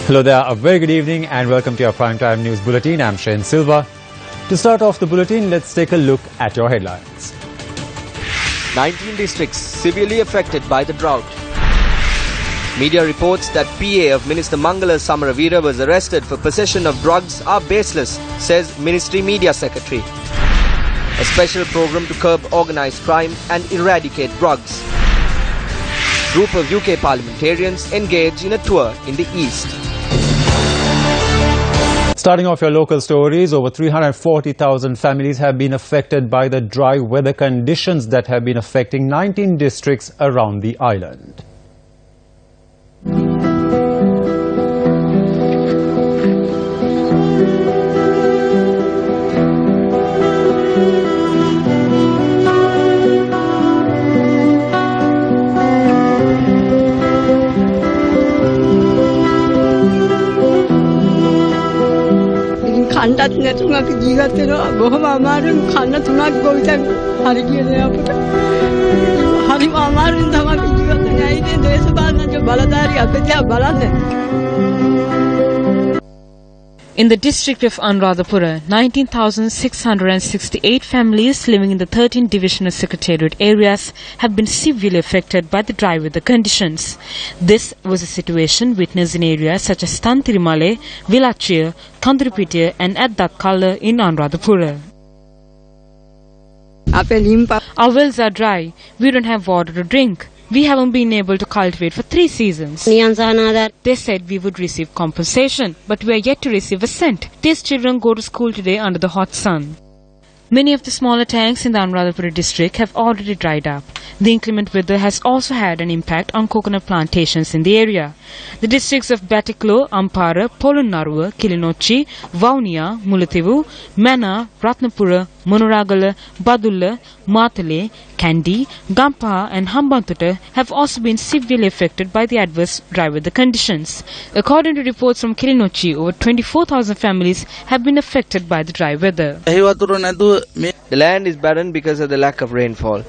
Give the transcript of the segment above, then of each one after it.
Hello there, a very good evening and welcome to your Primetime News Bulletin. I'm Shane Silva. To start off the bulletin, let's take a look at your headlines. 19 districts severely affected by the drought. Media reports that PA of Minister Mangla Samara was arrested for possession of drugs are baseless, says Ministry Media Secretary. A special program to curb organised crime and eradicate drugs. Group of UK Parliamentarians engage in a tour in the East. Starting off your local stories, over 340,000 families have been affected by the dry weather conditions that have been affecting 19 districts around the island. Kandat na tunga kijiga tero bohom amarin kanna tunga goita hari kiye ne apata hari amarin thama kijiga tena ide desabana jo baladari apetya balanne. In the district of Anuradhapura, 19,668 families living in the 13 divisional secretariat areas have been severely affected by the dry weather conditions. This was a situation witnessed in areas such as Tantirimale, Vilachir, Kandripitiya and Addakkala in Anuradhapura. Our wells are dry. We don't have water to drink. We haven't been able to cultivate for 3 seasons. They said we would receive compensation, but we are yet to receive a cent. These children go to school today under the hot sun. Many of the smaller tanks in the Anuradhapura district have already dried up. The inclement weather has also had an impact on coconut plantations in the area. The districts of Batiklo, Ampara, Polonnaruwa, Kilinochi, Vaunia, Mullaitivu, Mana, Ratnapura, Munuragala, Badulla, Matale, Kandy, Gampaha and Hambantota have also been severely affected by the adverse dry weather conditions. According to reports from Kilinochi, over 24,000 families have been affected by the dry weather. The land is barren because of the lack of rainfall.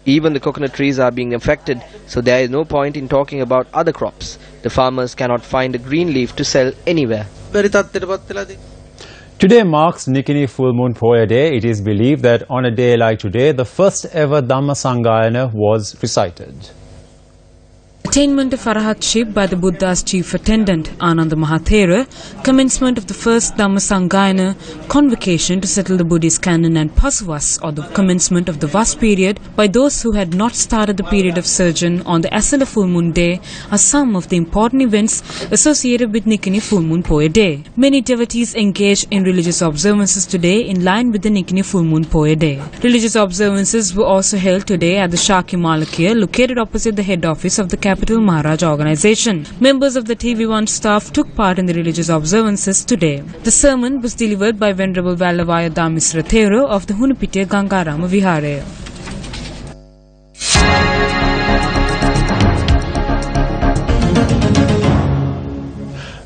Even the coconut trees are being affected, so there is no point in talking about other crops. The farmers cannot find a green leaf to sell anywhere. Today marks Nikini Full Moon Poya Day. It is believed that on a day like today, the first ever Dhamma Sangayana was recited. Attainment of Arahatship by the Buddha's chief attendant, Ananda Mahathera, commencement of the first Dhamma Sangayana, convocation to settle the Buddhist canon and Pasuvas, or the commencement of the Vas period, by those who had not started the period of sojourn on the Asala Full Moon Day are some of the important events associated with Nikini Full Moon Poya Day. Many devotees engage in religious observances today in line with the Nikini Full Moon Poya Day. Religious observances were also held today at the Shaki Malakia, located opposite the head office of the Capital Maharaj organization. Members of the TV1 staff took part in the religious observances today. The sermon was delivered by Venerable Vallavaya Damisra Thero of the Hunupitiya Gangarama Vihare.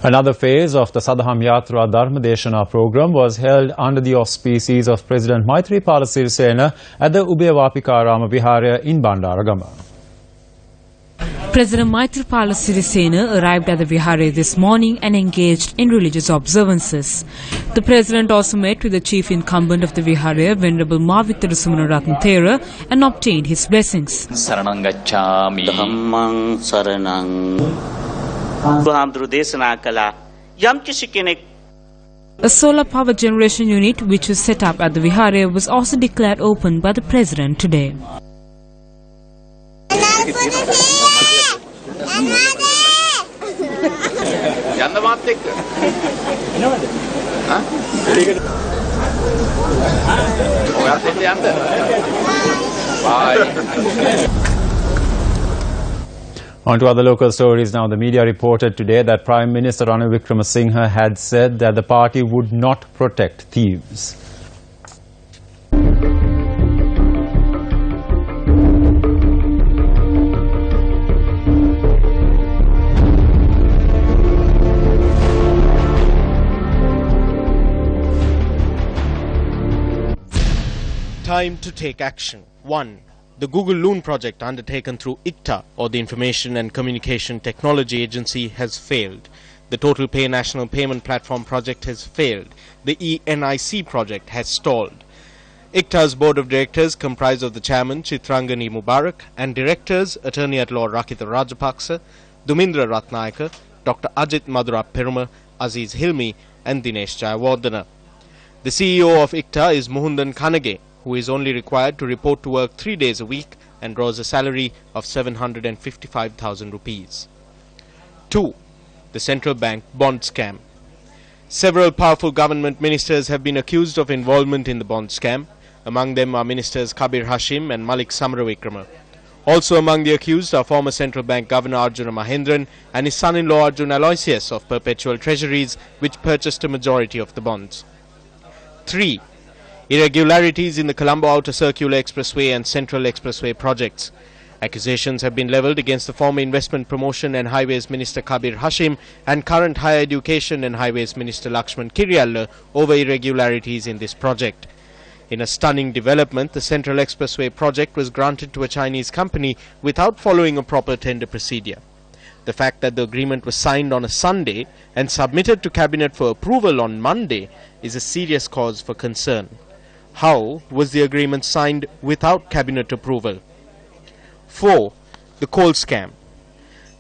Another phase of the Sadham Yatra Dharma Deshana program was held under the auspices of President Maithripala Sirisena at the Ubevapikarama Vihare in Bandaragama. President Maithripala Sirisena arrived at the Vihare this morning and engaged in religious observances. The President also met with the chief incumbent of the Vihare, Venerable Mavitara Sumanarathna Thera, and obtained his blessings. Saranang gacchami dhammang saranang Buhamdru desana kala yam kisi kenek. A solar power generation unit which was set up at the Vihare was also declared open by the President today. On to other local stories now. The media reported today that Prime Minister Ranil Wickremesinghe had said that the party would not protect thieves. Time to take action. 1. The Google Loon project undertaken through ICTA, or the Information and Communication Technology Agency, has failed. The Total Pay National Payment Platform project has failed. The ENIC project has stalled. ICTA's board of directors, comprised of the chairman Chitrangani Mubarak and directors Attorney at Law Rakita Rajapaksa, Dumindra Ratnayaka, Dr. Ajit Madura Peruma, Aziz Hilmi and Dinesh Jayawardena. The CEO of ICTA is Muhundan Kanage, who is only required to report to work 3 days a week and draws a salary of 755,000 rupees. 2. The central bank bond scam. Several powerful government ministers have been accused of involvement in the bond scam. Among them are Ministers Kabir Hashim and Malik Samaravikrama. Also among the accused are former central bank governor Arjuna Mahendran and his son-in-law Arjun Aloysius of Perpetual Treasuries, which purchased a majority of the bonds. 3. Irregularities in the Colombo Outer Circular Expressway and Central Expressway projects. Accusations have been levelled against the former Investment Promotion and Highways Minister Kabir Hashim and current Higher Education and Highways Minister Lakshman Kiryalla over irregularities in this project. In a stunning development, the Central Expressway project was granted to a Chinese company without following a proper tender procedure. The fact that the agreement was signed on a Sunday and submitted to Cabinet for approval on Monday is a serious cause for concern. How was the agreement signed without Cabinet approval? 4. The coal scam.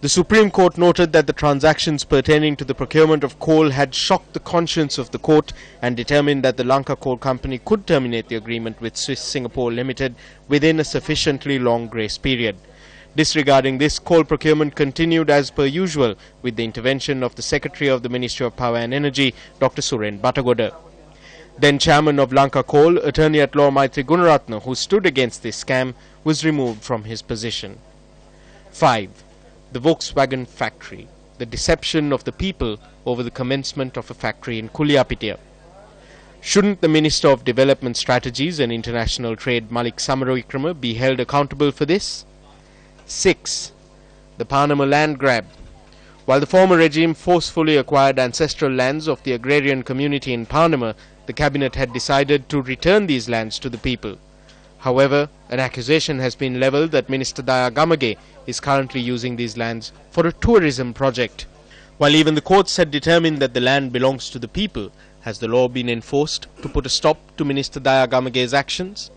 The Supreme Court noted that the transactions pertaining to the procurement of coal had shocked the conscience of the court and determined that the Lanka Coal Company could terminate the agreement with Swiss Singapore Limited within a sufficiently long grace period. Disregarding this, coal procurement continued as per usual with the intervention of the Secretary of the Ministry of Power and Energy, Dr. Suren Batagoda. Then Chairman of Lanka Coal, Attorney at Law Maitri Gunaratna, who stood against this scam, was removed from his position. 5. The Volkswagen factory, the deception of the people over the commencement of a factory in Kuliapitia. Shouldn't the Minister of Development Strategies and International Trade Malik Samaravikrama be held accountable for this? 6. The Panama land grab. While the former regime forcefully acquired ancestral lands of the agrarian community in Panama, the Cabinet had decided to return these lands to the people. However, an accusation has been levelled that Minister Daya Gamage is currently using these lands for a tourism project. While even the courts had determined that the land belongs to the people, has the law been enforced to put a stop to Minister Daya Gamage's actions?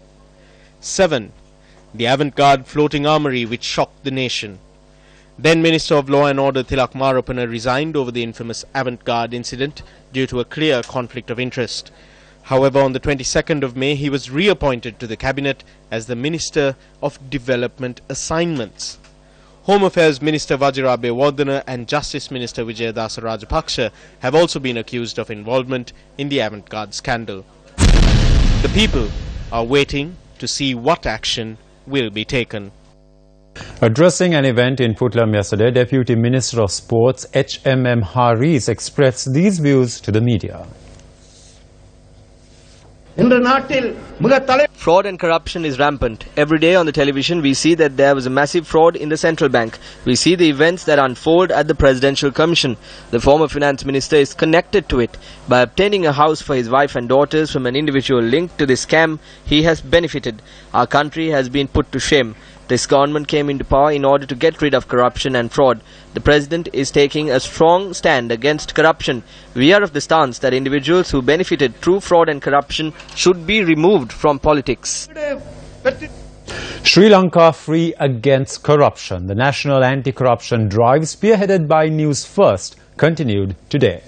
7. The avant-garde floating armoury which shocked the nation. Then Minister of Law and Order Tilak Marapana resigned over the infamous avant-garde incident due to a clear conflict of interest. However, on the 22nd of May, he was reappointed to the Cabinet as the Minister of Development Assignments. Home Affairs Minister Vajirabe Wardana and Justice Minister Vijayadasa Rajapaksa have also been accused of involvement in the avant-garde scandal. The people are waiting to see what action will be taken. Addressing an event in Putlam yesterday, Deputy Minister of Sports H.M.M. Haris expressed these views to the media. Fraud and corruption is rampant. Every day on the television we see that there was a massive fraud in the central bank. We see the events that unfold at the Presidential Commission. The former finance minister is connected to it. By obtaining a house for his wife and daughters from an individual linked to this scam, he has benefited. Our country has been put to shame. This government came into power in order to get rid of corruption and fraud. The President is taking a strong stand against corruption. We are of the stance that individuals who benefited through fraud and corruption should be removed from politics. Sri Lanka free against corruption. The national anti-corruption drive, spearheaded by Newsfirst, continued today.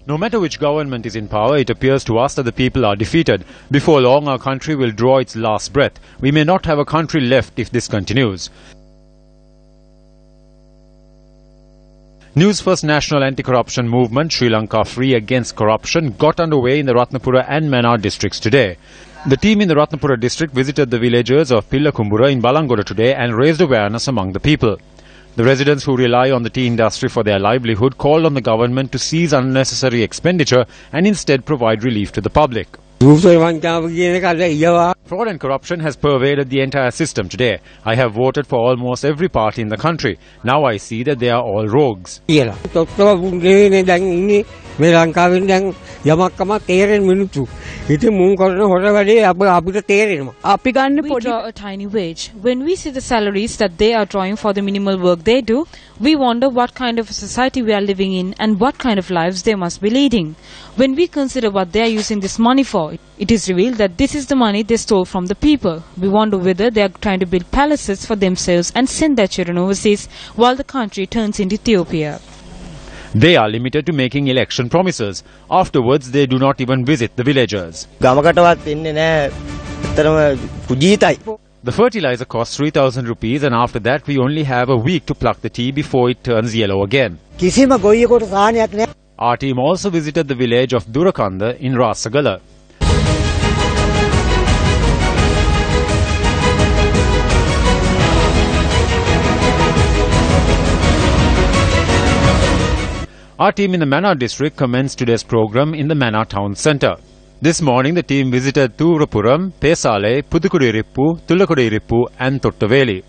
No matter which government is in power, it appears to us that the people are defeated. Before long, our country will draw its last breath. We may not have a country left if this continues. Newsfirst National Anti-Corruption Movement, Sri Lanka Free Against Corruption, got underway in the Ratnapura and Mannar districts today. The team in the Ratnapura district visited the villagers of Pillakumbura in Balangoda today and raised awareness among the people. The residents who rely on the tea industry for their livelihood called on the government to cease unnecessary expenditure and instead provide relief to the public. Fraud and corruption has pervaded the entire system today. I have voted for almost every party in the country. Now I see that they are all rogues. මේ ලංකාවෙන් දැන් යමක්කම තේරෙන මිනිස්සු. ඉතින් මුන් කරන හොර වැඩේ අපිට තේරෙනවා. අපි draw a tiny wage. When we see the salaries that they are drawing for the minimal work they do, we wonder what kind of a society we are living in and what kind of lives they must be leading. When we consider what they are using this money for, it is revealed that this is the money they stole from the people. We wonder whether they are trying to build palaces for themselves and send their children overseas while the country turns into Ethiopia. They are limited to making election promises. Afterwards, they do not even visit the villagers. The fertilizer costs 3,000 rupees and after that we only have a week to pluck the tea before it turns yellow again. Our team also visited the village of Durakanda in Rasagala. Our team in the Mannar district commenced today's program in the Mannar town centre. This morning the team visited Thurapuram, Pesale, Pudukudirippu, Tulakudirippu and Tottaveli.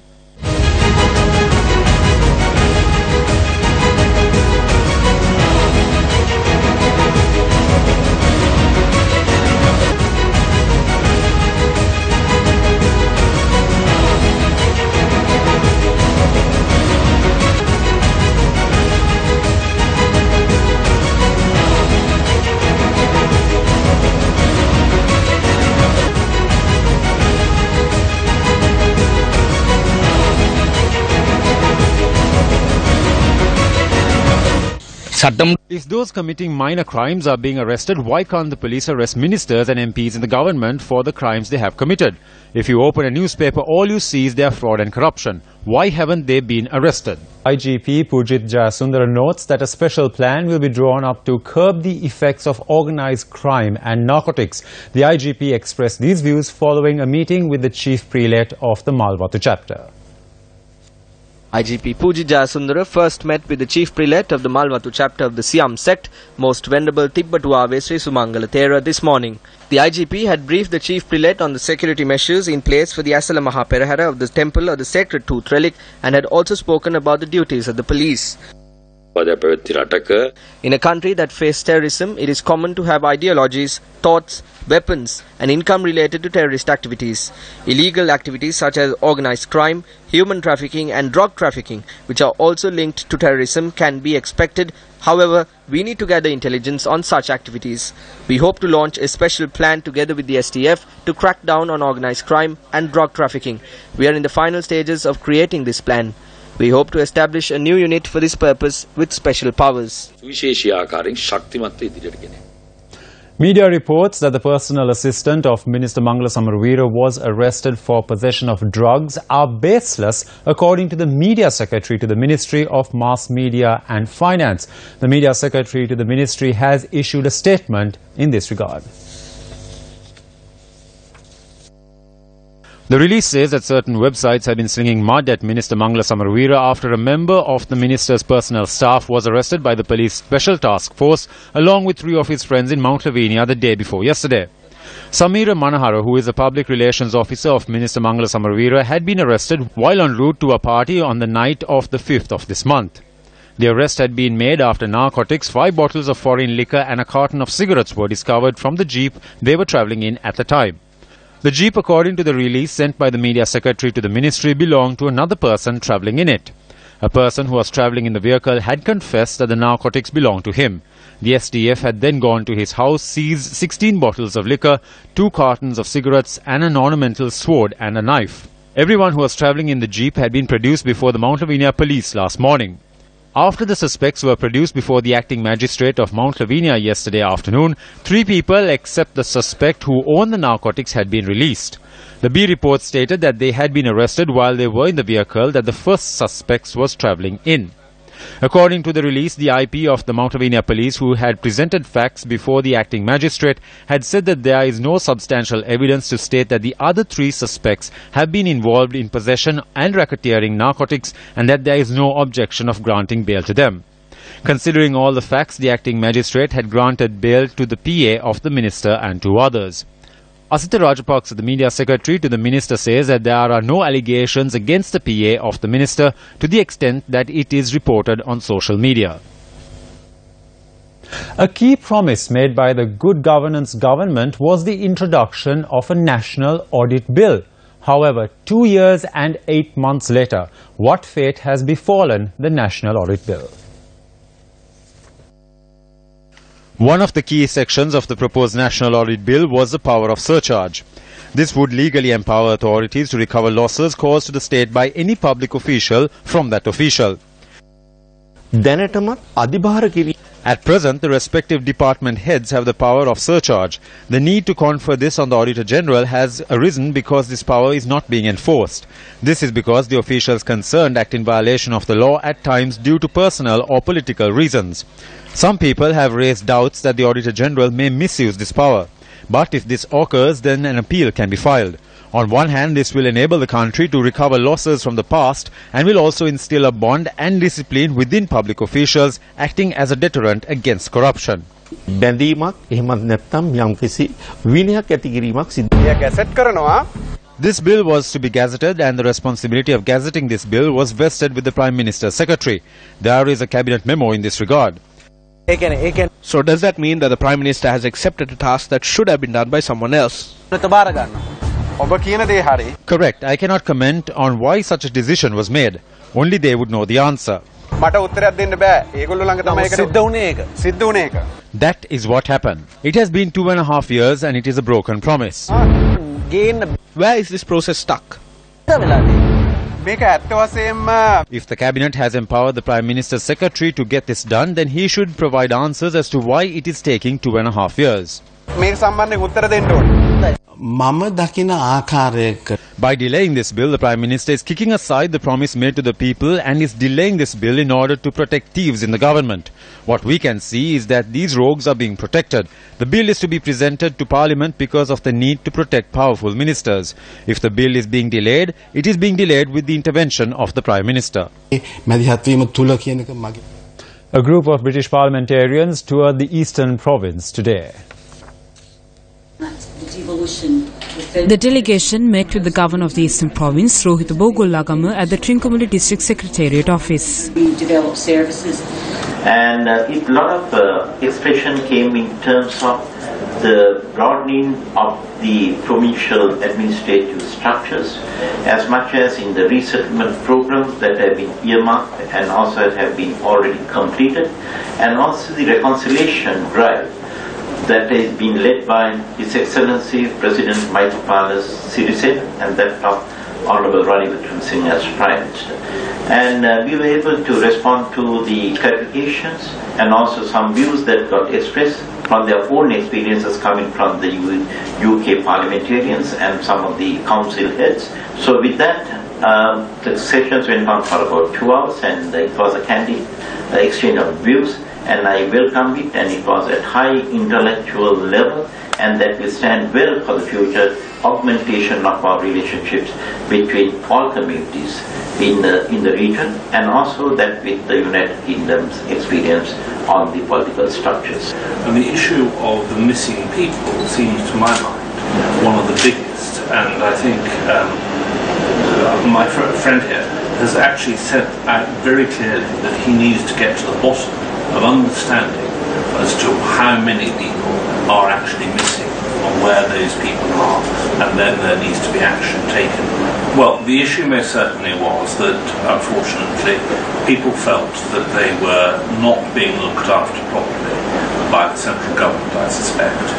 If those committing minor crimes are being arrested, why can't the police arrest ministers and MPs in the government for the crimes they have committed? If you open a newspaper, all you see is their fraud and corruption. Why haven't they been arrested? IGP Pujit Jayasundara notes that a special plan will be drawn up to curb the effects of organized crime and narcotics. The IGP expressed these views following a meeting with the Chief Prelate of the Malwatu chapter. IGP Pujit Jayasundara first met with the Chief Prelate of the Malwatu chapter of the Siam sect, Most Venerable Tibbatuave Sri Sumangala Thera, this morning. The IGP had briefed the Chief Prelate on the security measures in place for the Asala Mahaperahara of the Temple of the Sacred Tooth Relic and had also spoken about the duties of the police. In a country that faces terrorism, it is common to have ideologies, thoughts, weapons and income related to terrorist activities. Illegal activities such as organized crime, human trafficking and drug trafficking, which are also linked to terrorism, can be expected. However, we need to gather intelligence on such activities. We hope to launch a special plan together with the STF to crack down on organized crime and drug trafficking. We are in the final stages of creating this plan. We hope to establish a new unit for this purpose with special powers. Media reports that the personal assistant of Minister Mangla Samara was arrested for possession of drugs are baseless, according to the Media Secretary to the Ministry of Mass Media and Finance. The Media Secretary to the Ministry has issued a statement in this regard. The release says that certain websites have been slinging mud at Minister Mangla Samara after a member of the minister's personnel staff was arrested by the police special task force along with 3 of his friends in Mount Lavinia the day before yesterday. Samira Manahara, who is a public relations officer of Minister Mangla Samara, had been arrested while en route to a party on the night of the 5th of this month. The arrest had been made after narcotics, 5 bottles of foreign liquor and a carton of cigarettes were discovered from the jeep they were travelling in at the time. The jeep, according to the release sent by the Media Secretary to the Ministry, belonged to another person travelling in it. A person who was travelling in the vehicle had confessed that the narcotics belonged to him. The SDF had then gone to his house, seized 16 bottles of liquor, 2 cartons of cigarettes and an ornamental sword and a knife. Everyone who was travelling in the jeep had been produced before the Mount Lavinia police last morning. After the suspects were produced before the acting magistrate of Mount Lavinia yesterday afternoon, 3 people except the suspect who owned the narcotics had been released. The B report stated that they had been arrested while they were in the vehicle that the first suspect was travelling in. According to the release, the IP of the Mount Lavinia police, who had presented facts before the acting magistrate, had said that there is no substantial evidence to state that the other 3 suspects have been involved in possession and racketeering narcotics and that there is no objection of granting bail to them. Considering all the facts, the acting magistrate had granted bail to the PA of the minister and 2 others. Asita Rajapaksa, the Media Secretary to the Minister, says that there are no allegations against the PA of the Minister to the extent that it is reported on social media. A key promise made by the Good Governance government was the introduction of a national audit bill. However, 2 years and 8 months later, what fate has befallen the national audit bill? One of the key sections of the proposed national audit bill was the power of surcharge. This would legally empower authorities to recover losses caused to the state by any public official from that official. At present, the respective department heads have the power of surcharge. The need to confer this on the Auditor General has arisen because this power is not being enforced. This is because the officials concerned act in violation of the law at times due to personal or political reasons. Some people have raised doubts that the Auditor General may misuse this power. But if this occurs, then an appeal can be filed. On one hand, this will enable the country to recover losses from the past and will also instill a bond and discipline within public officials, acting as a deterrent against corruption. This bill was to be gazetted, and the responsibility of gazetting this bill was vested with the Prime Minister's Secretary. There is a cabinet memo in this regard. So does that mean that the Prime Minister has accepted a task that should have been done by someone else? Correct. I cannot comment on why such a decision was made. Only they would know the answer. That is what happened. It has been 2.5 years and it is a broken promise. Where is this process stuck? If the cabinet has empowered the Prime Minister's Secretary to get this done, then he should provide answers as to why it is taking 2.5 years. By delaying this bill, the Prime Minister is kicking aside the promise made to the people and is delaying this bill in order to protect thieves in the government. What we can see is that these rogues are being protected. The bill is to be presented to Parliament because of the need to protect powerful ministers. If the bill is being delayed, it is being delayed with the intervention of the Prime Minister. A group of British parliamentarians toured the Eastern Province today. The delegation met with the Governor of the Eastern Province, Rohit Bogullagama, at the Trincomalee District Secretariat office. We develop services. And a lot of expression came in terms of the broadening of the provincial administrative structures, as much as in the resettlement programs that have been earmarked and also have been already completed, and also the reconciliation drive that has been led by His Excellency President Maithripala and that of Honorable Ranil Wickremesinghe as Prime Minister. And we were able to respond to the clarifications and also some views that got expressed from their own experiences coming from the UK parliamentarians and some of the council heads. So with that, the sessions went on for about 2 hours, and it was a candid exchange of views. And I welcome it, and it was at high intellectual level, and that will stand well for the future augmentation of our relationships between all communities in the region, and also that with the United Kingdom's experience on the political structures. And the issue of the missing people seems, to my mind, one of the biggest, and I think my friend here has actually said very clearly that he needs to get to the bottom of understanding as to how many people are actually missing and where those people are, and then there needs to be action taken. Well, the issue most certainly was that, unfortunately, people felt that they were not being looked after properly by the central government, I suspect,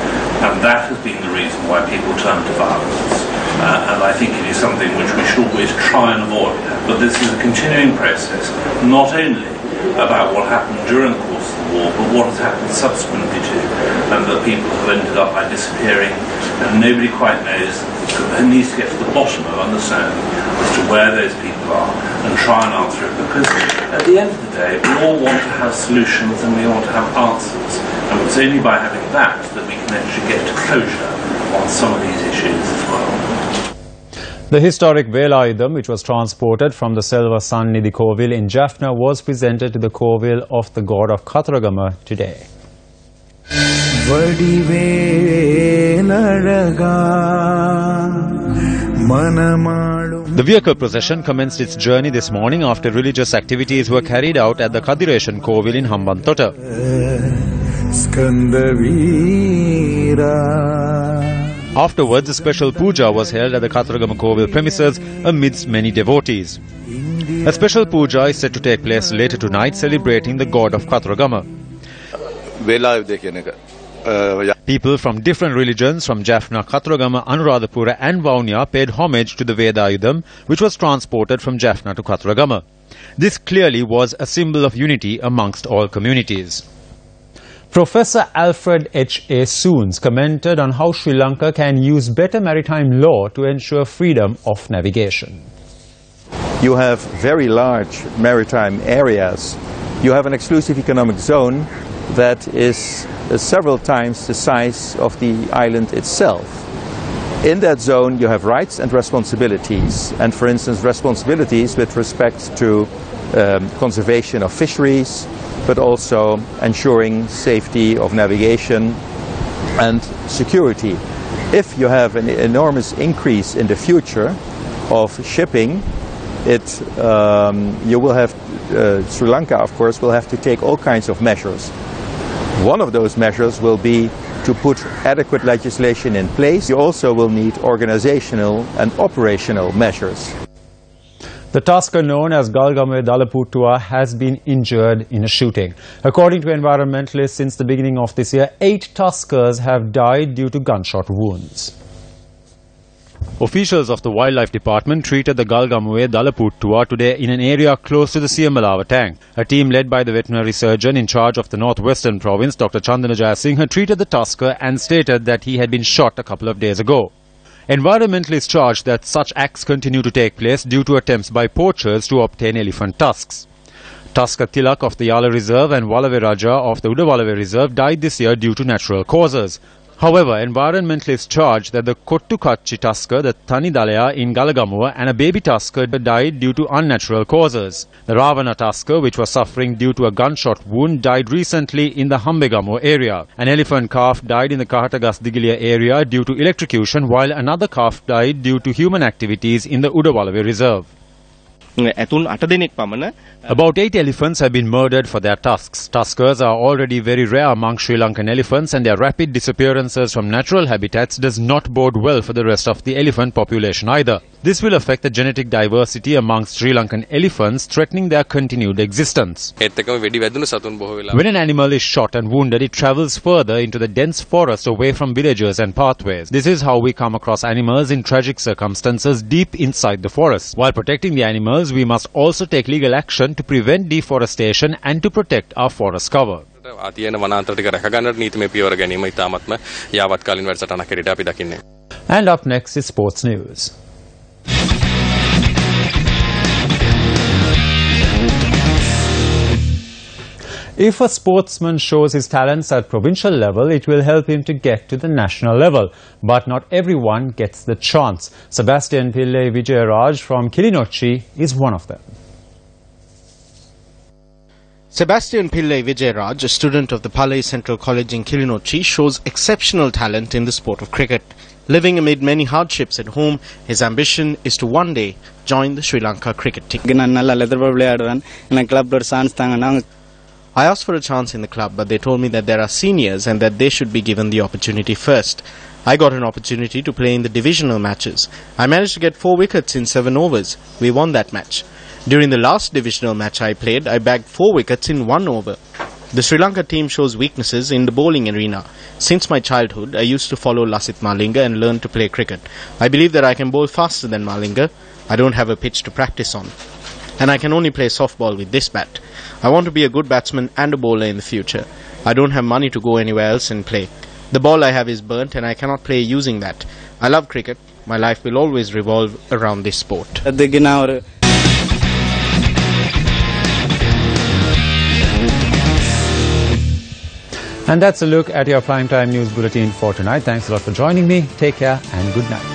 and that has been the reason why people turned to violence. And I think it is something which we should always try and avoid. But this is a continuing process, not only about what happened during the course of the war, but what has happened subsequently too, and that people have ended up by disappearing, and nobody quite knows, and needs to get to the bottom of understanding as to where those people are and try and answer it, because at the end of the day we all want to have solutions and we want to have answers, and it's only by having that that we can actually get to closure on some of these issues as well. The historic Velayudam, which was transported from the Selva Sannidhi Kovil in Jaffna, was presented to the Kovil of the god of Kataragama today. The vehicle procession commenced its journey this morning after religious activities were carried out at the Kadireshan Kovil in Hambantota. Afterwards, a special puja was held at the Kathragama Kovil premises amidst many devotees. A special puja is set to take place later tonight, celebrating the god of Kathragama. People from different religions from Jaffna, Kathragama, Anuradhapura and Vaunia paid homage to the Vedayudham, which was transported from Jaffna to Kathragama. This clearly was a symbol of unity amongst all communities. Professor Alfred H.A. Soons commented on how Sri Lanka can use better maritime law to ensure freedom of navigation. You have very large maritime areas. You have an exclusive economic zone that is several times the size of the island itself. In that zone you have rights and responsibilities, and for instance responsibilities with respect to conservation of fisheries, but also ensuring safety of navigation and security. If you have an enormous increase in the future of shipping, you will have, Sri Lanka of course will have to take all kinds of measures. One of those measures will be to put adequate legislation in place. You also will need organizational and operational measures. The tusker known as Galgamuwe Dalaputua has been injured in a shooting. According to environmentalists, since the beginning of this year, 8 tuskers have died due to gunshot wounds. Officials of the Wildlife Department treated the Galgamuwe Dalaputua today in an area close to the Siamalawa tank. A team led by the veterinary surgeon in charge of the northwestern province, Dr. Chandana Jayasinghe, treated the tusker and stated that he had been shot a couple of days ago. Environmentalists charge that such acts continue to take place due to attempts by poachers to obtain elephant tusks. Tusker Tilak of the Yala Reserve and Walave Raja of the Udawalave Reserve died this year due to natural causes. However, environmentalists charge that the Kottukachi tusker, the Tani Dalaya in Galagamuwa, and a baby tusker died due to unnatural causes. The Ravana tusker, which was suffering due to a gunshot wound, died recently in the Hambegamuwa area. An elephant calf died in the Kahatagas Digilia area due to electrocution, while another calf died due to human activities in the Udawalave Reserve. About 8 elephants have been murdered for their tusks. Tuskers are already very rare among Sri Lankan elephants, and their rapid disappearances from natural habitats does not bode well for the rest of the elephant population either. This will affect the genetic diversity amongst Sri Lankan elephants, threatening their continued existence. When an animal is shot and wounded, it travels further into the dense forest away from villages and pathways. This is how we come across animals in tragic circumstances deep inside the forest. While protecting the animals, we must also take legal action to prevent deforestation and to protect our forest cover. And up next is sports news. If a sportsman shows his talents at provincial level, it will help him to get to the national level. But not everyone gets the chance. Sebastian Pillai Vijayaraj from Kilinochchi is one of them. Sebastian Pillai Vijayaraj, a student of the Palai Central College in Kilinochchi, shows exceptional talent in the sport of cricket. Living amid many hardships at home, his ambition is to one day join the Sri Lanka cricket team. I asked for a chance in the club, but they told me that there are seniors and that they should be given the opportunity first. I got an opportunity to play in the divisional matches. I managed to get 4 wickets in 7 overs. We won that match. During the last divisional match I played, I bagged 4 wickets in 1 over. The Sri Lanka team shows weaknesses in the bowling arena. Since my childhood, I used to follow Lasith Malinga and learn to play cricket. I believe that I can bowl faster than Malinga. I don't have a pitch to practice on. And I can only play softball with this bat. I want to be a good batsman and a bowler in the future. I don't have money to go anywhere else and play. The ball I have is burnt and I cannot play using that. I love cricket. My life will always revolve around this sport. And that's a look at your Primetime News Bulletin for tonight. Thanks a lot for joining me. Take care and good night.